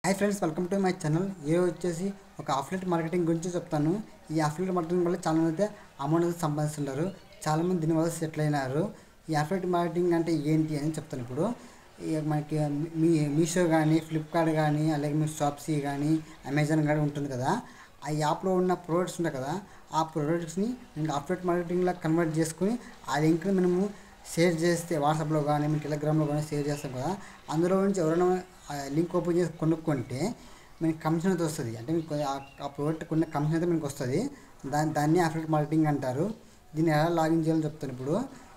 Hi friends, welcome to my channel. వచ్చేసి ఒక affiliate marketing గురించి చెప్తాను. ఈ అఫిలియేట్ మార్కెటింగ్ వల్ల చాలామంది అయితే అమౌంట్ అయితే సంపాదిస్తున్నారు. చాలామంది దీనివల్ల సెటిల్ అయినారు. ఈ అఫిలియేట్ మార్కెటింగ్ అంటే ఏంటి అని చెప్తాను. ఇప్పుడు మనకి మీషో కానీ, ఫ్లిప్కార్ట్ కానీ, అలాగే మీ షాప్సీ కానీ, అమెజాన్ కానీ ఉంటుంది కదా. ఆ యాప్లో ఉన్న ప్రోడక్ట్స్ ఉంటాయి కదా, ఆ ప్రోడక్ట్స్ని నేను అఫిలియేట్ మార్కెటింగ్లో కన్వర్ట్ చేసుకుని ఆ లింక్ని మనము షేర్ చేస్తే వాట్సాప్లో కానీ, మీ టెలిగ్రామ్లో కానీ షేర్ చేస్తాం కదా. అందులో నుంచి ఎవరైనా లింక్ ఓపెన్ చేసి కొనుక్కుంటే మనకి కమిషన్ అయితే వస్తుంది. అంటే మీకు ఆ ప్రోడక్ట్ కొన్న కమిషన్ అయితే మనకు వస్తుంది. దాన్ని అఫిలియేట్ మార్కెటింగ్ అంటారు. దీన్ని ఎలా లాగిన్ చేయాలని చెప్తాను. ఇప్పుడు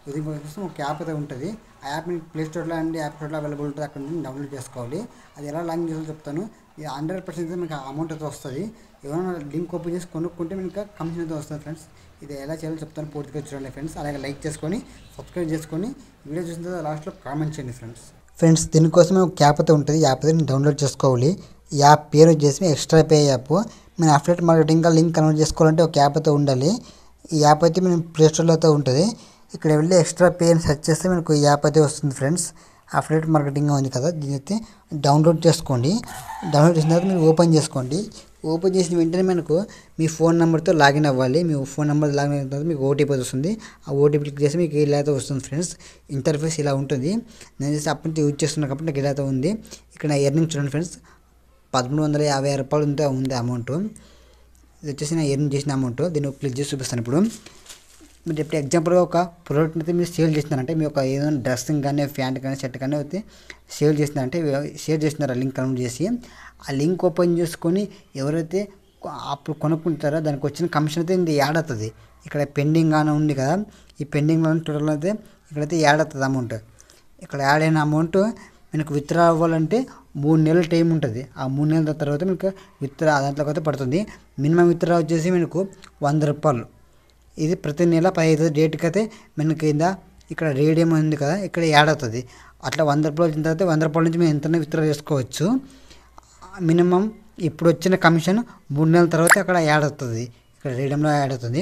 ఇది కోసం ఒక యాప్ అయితే ఉంటుంది. ఆ యాప్ మీకు ప్లే స్టోర్లో అండ్ యాప్ స్టోర్లో అవైలబుల్ ఉంటుంది. అక్కడ నుంచి డౌన్లోడ్ చేసుకోవాలి. అది ఎలా లాగిన్ చేయాలో చెప్తాను. ఇది 100% మీకు అమౌంట్ అయితే వస్తుంది. ఎవరైనా లింక్ ఓపెన్ చేసి కొనుక్కుంటే మీకు కమిషన్ అయితే వస్తుంది ఫ్రెండ్స్. ఇది ఎలా చేయాలో చెప్తాను, పూర్తిగా చూడండి ఫ్రెండ్స్. అలాగే లైక్ చేసుకొని సబ్స్క్రైబ్ చేసుకొని వీడియో చూసిన తర్వాత లాస్ట్లో కామెంట్ చేయండి ఫ్రెండ్స్. దీనికోసం ఒక యాప్ అయితే ఉంటుంది. యాప్ అయితే డౌన్లోడ్ చేసుకోవాలి. ఈ యాప్ పేరు వచ్చేసి ఎక్స్ట్రా పే యాప్. మేము అఫిలియేట్ మార్కెటింగ్ లింక్ కన్వర్ట్ చేసుకోవాలంటే ఒక యాప్ అయితే ఉండాలి. ఈ యాప్ అయితే మేము ప్లే స్టోర్లో అయితే ఉంటుంది. ఇక్కడ వెళ్ళి ఎక్స్ట్రా పే అని సెర్చ్ చేస్తే మనకు ఈ యాప్ అయితే వస్తుంది ఫ్రెండ్స్. అఫిలియేట్ మార్కెటింగ్ ఉంది కదా, దీని అయితే డౌన్లోడ్ చేసుకోండి. డౌన్లోడ్ చేసిన తర్వాత మీరు ఓపెన్ చేసుకోండి. ఓపెన్ చేసిన వెంటనే మనకు మీ ఫోన్ నెంబర్తో లాగిన్ అవ్వాలి. మీ ఫోన్ నెంబర్ లాగిన్ అయిన తర్వాత మీకు ఓటీపీ వస్తుంది. ఆ ఓటీపీ క్లిక్ చేసి మీకు ఇలా అయితే వస్తుంది ఫ్రెండ్స్. ఇంటర్ఫేస్ ఇలా ఉంటుంది. నేను చేసి అప్పటి నుంచి యూజ్ చేస్తున్నాను కాబట్టి నాకు ఇలా అయితే ఉంది. ఇక్కడ ఎర్నింగ్ చూడండి ఫ్రెండ్స్, 1356 రూపాయలు ఉంది అమౌంట్. ఇది వచ్చేసి నేను ఎర్నింగ్ చేసిన అమౌంట్. దీన్ని క్లిక్ చేసి చూపిస్తాను. ఇప్పుడు మీరు ఇప్పుడు ఎగ్జాంపుల్గా ఒక ప్రోడక్ట్ అయితే మీరు సేల్ చేస్తున్నారంటే, మీ యొక్క ఏదైనా డ్రెస్సింగ్ కానీ, ప్యాంట్ కానీ, షర్ట్ కానీ అయితే సేల్ చేస్తున్నారంటే షేర్ చేస్తున్నారు. ఆ లింక్ కన్వర్ట్ చేసి ఆ లింక్ ఓపెన్ చేసుకొని ఎవరైతే అప్పుడు కొనుక్కుంటారో దానికి వచ్చిన కమిషన్ అయితే ఇది యాడ్ అవుతుంది. ఇక్కడ పెండింగ్ అని ఉంది కదా, ఈ పెండింగ్లో టోటల్ అయితే ఇక్కడైతే యాడ్ అవుతుంది అమౌంట్. ఇక్కడ యాడ్ అయిన అమౌంట్ మనకు విత్డ్రా అవ్వాలంటే 3 నెలల టైం ఉంటుంది. ఆ 3 నెలల తర్వాత మీకు విత్డ్రా దాంట్లోకి అయితే పడుతుంది. మినిమం విత్డ్రా వచ్చేసి మనకు 100 రూపాయలు. ఇది ప్రతి నెల 15 డేట్కి అయితే మనకి ఇక్కడ రేడియం ఉంది కదా, ఇక్కడ యాడ్ అవుతుంది. అట్లా 100 రూపాయలు వచ్చిన తర్వాత 100 రూపాయల నుంచి మేము ఎంత విత్డ్రా చేసుకోవచ్చు. మినిమం ఇప్పుడు వచ్చిన కమిషన్ 3 నెలల తర్వాత అక్కడ యాడ్ అవుతుంది. ఇక్కడ రేడియంలో యాడ్ అవుతుంది.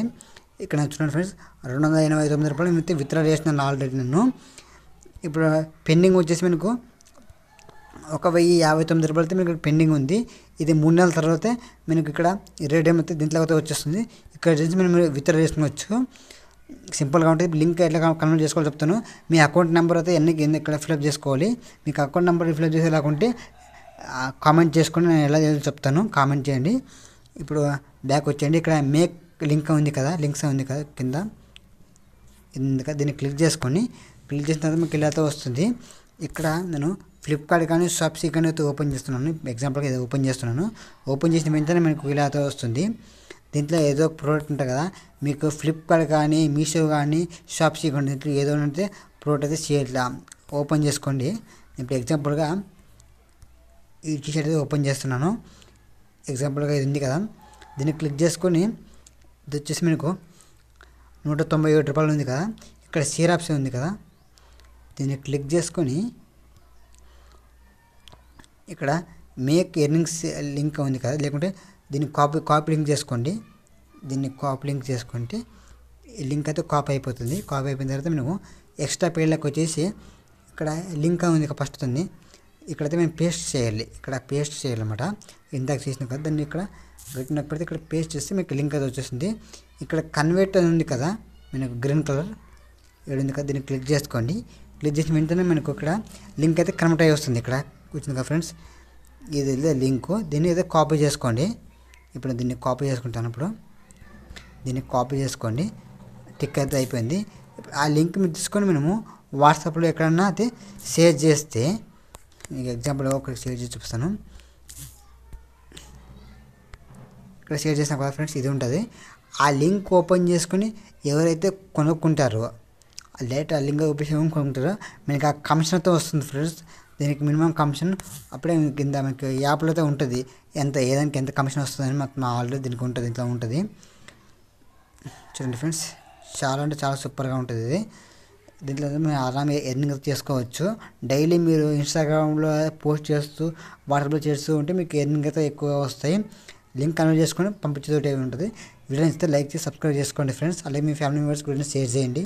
ఇక్కడ చూడండి ఫ్రెండ్స్, 289 రూపాయలు అయితే విత్డ్రా చేసినాను ఆల్రెడీ నేను. ఇప్పుడు పెండింగ్ వచ్చేసి మనకు 1059 రూపాయలు అయితే మీకు పెండింగ్ ఉంది. ఇది 3 నెలల తర్వాత మనకి ఇక్కడ రేడియం అయితే దీంట్లో అయితే వచ్చేస్తుంది. ఇక్కడ నుంచి మనం విత్డ్రా చేసుకోవచ్చు. సింపుల్గా ఉంటుంది. లింక్ ఎట్లా కన్వర్ట్ చేసుకోవాలో చెప్తాను. మీ అకౌంట్ నెంబర్ అయితే ఇక్కడ ఫిల్అప్ చేసుకోవాలి. మీకు అకౌంట్ నెంబర్ ఫిల్అప్ చేసేలాకుంటే కామెంట్ చేసుకొని నేను ఎలా చేయాలో చెప్తాను. కామెంట్ చేయండి. ఇప్పుడు బ్యాక్ వచ్చేయండి. ఇక్కడ మేక్ లింక్ ఉంది కదా, లింక్స్ ఉంది కదా కింద, దీన్ని క్లిక్ చేసుకొని క్లిక్ చేసిన తర్వాత మీకు ఇలా అయితే వస్తుంది. ఇక్కడ నేను ఫ్లిప్కార్ట్ కానీ, షాప్సీ కానీ అయితే ఓపెన్ చేస్తున్నాను. ఎగ్జాంపుల్గా ఇది ఓపెన్ చేస్తున్నాను. ఓపెన్ చేసిన వెంటనే మనకు ఇలా అయితే వస్తుంది. దీంట్లో ఏదో ఒక ప్రోడక్ట్ ఉంటుంది కదా, మీకు ఫ్లిప్కార్ట్ కానీ, మీషో కానీ, షాప్సీ కానీ దీంట్లో ఏదో అయితే ప్రోడక్ట్ అయితే ఇట్లా ఓపెన్ చేసుకోండి. ఇప్పుడు ఎగ్జాంపుల్గా ఈ టీషర్ట్ అయితే ఓపెన్ చేస్తున్నాను. ఎగ్జాంపుల్గా ఇది ఉంది కదా, దీన్ని క్లిక్ చేసుకొని ఇది వచ్చేసి మనకు 197 రూపాయలు ఉంది కదా. ఇక్కడ షేర్ ఆప్షన్ ఉంది కదా, దీన్ని క్లిక్ చేసుకొని ఇక్కడ మేక్ ఎర్నింగ్స్ లింక్ ఉంది కదా, లేకుంటే దీన్ని కాపీ లింక్ చేసుకోండి. దీన్ని కాపీ లింక్ చేసుకుంటే ఈ లింక్ అయితే కాపీ అయిపోతుంది. కాపీ అయిపోయిన తర్వాత మేము ఎక్స్ట్రా పేజ్లోకి వచ్చేసి ఇక్కడ లింక్ ఉంది ఫస్ట్ ఉంది, ఇక్కడైతే మేము పేస్ట్ చేయాలి. ఇక్కడ పేస్ట్ చేయాలన్నమాట. ఇందాక చేసిన కదా, దాన్ని ఇక్కడ పెట్టినప్పుడైతే ఇక్కడ పేస్ట్ చేస్తే మీకు లింక్ అయితే వచ్చేసింది. ఇక్కడ కన్వర్ట్ అని ఉంది కదా, మనకు గ్రీన్ కలర్ ఉంది కదా, దీన్ని క్లిక్ చేసుకోండి. క్లిక్ చేసిన వెంటనే మనకు ఇక్కడ లింక్ అయితే కన్వర్ట్ అయ్యి వస్తుంది. ఇక్కడ వచ్చింది కదా ఫ్రెండ్స్, ఇది లింక్. దీన్ని అయితే కాపీ చేసుకోండి. ఇప్పుడు దీన్ని కాపీ చేసుకుంటాను. ఇప్పుడు దీన్ని కాపీ చేసుకోండి. టిక్ అయితే అయిపోయింది. ఆ లింక్ మీరు తీసుకొని మనము వాట్సాప్లో ఎక్కడన్నా అయితే షేర్ చేస్తే, మీకు ఎగ్జాంపుల్గా ఒకటి షేర్ చేసి చూపిస్తాను. ఇక్కడ షేర్ చేసిన కదా ఫ్రెండ్స్, ఇది ఉంటుంది. ఆ లింక్ ఓపెన్ చేసుకుని ఎవరైతే కొనుక్కుంటారో ఆ లింక్ ఓపెన్ చేసుకొని కొనుక్కుంటారో మనకి ఆ కమిషన్ అయితే వస్తుంది ఫ్రెండ్స్. దీనికి మినిమం కమిషన్ అప్పుడే కింద మనకి యాప్లో అయితే ఉంటుంది. ఏదానికి ఎంత కమిషన్ వస్తుందని మాకు ఆల్రెడీ దీనికి ఉంటుంది, ఇంట్లో ఉంటుంది. చూడండి ఫ్రెండ్స్, చాలా అంటే చాలా సూపర్గా ఉంటుంది ఇది. దీంట్లో మేము ఆరాంగా ఎర్నింగ్ చేసుకోవచ్చు. డైలీ మీరు ఇన్స్టాగ్రామ్లో పోస్ట్ చేస్తూ, వాట్సాప్లో చేస్తూ ఉంటే మీకు ఎర్నింగ్ అయితే ఎక్కువ వస్తాయి. లింక్ కన్వర్ట్ చేసుకొని పంపించేది ఉంటుంది. వీడియో నచ్చితే లైక్ చేసి సబ్స్క్రైబ్ చేసుకోండి ఫ్రెండ్స్. అలాగే మీ ఫ్యామిలీ మెంబర్స్ కూడా షేర్ చేయండి.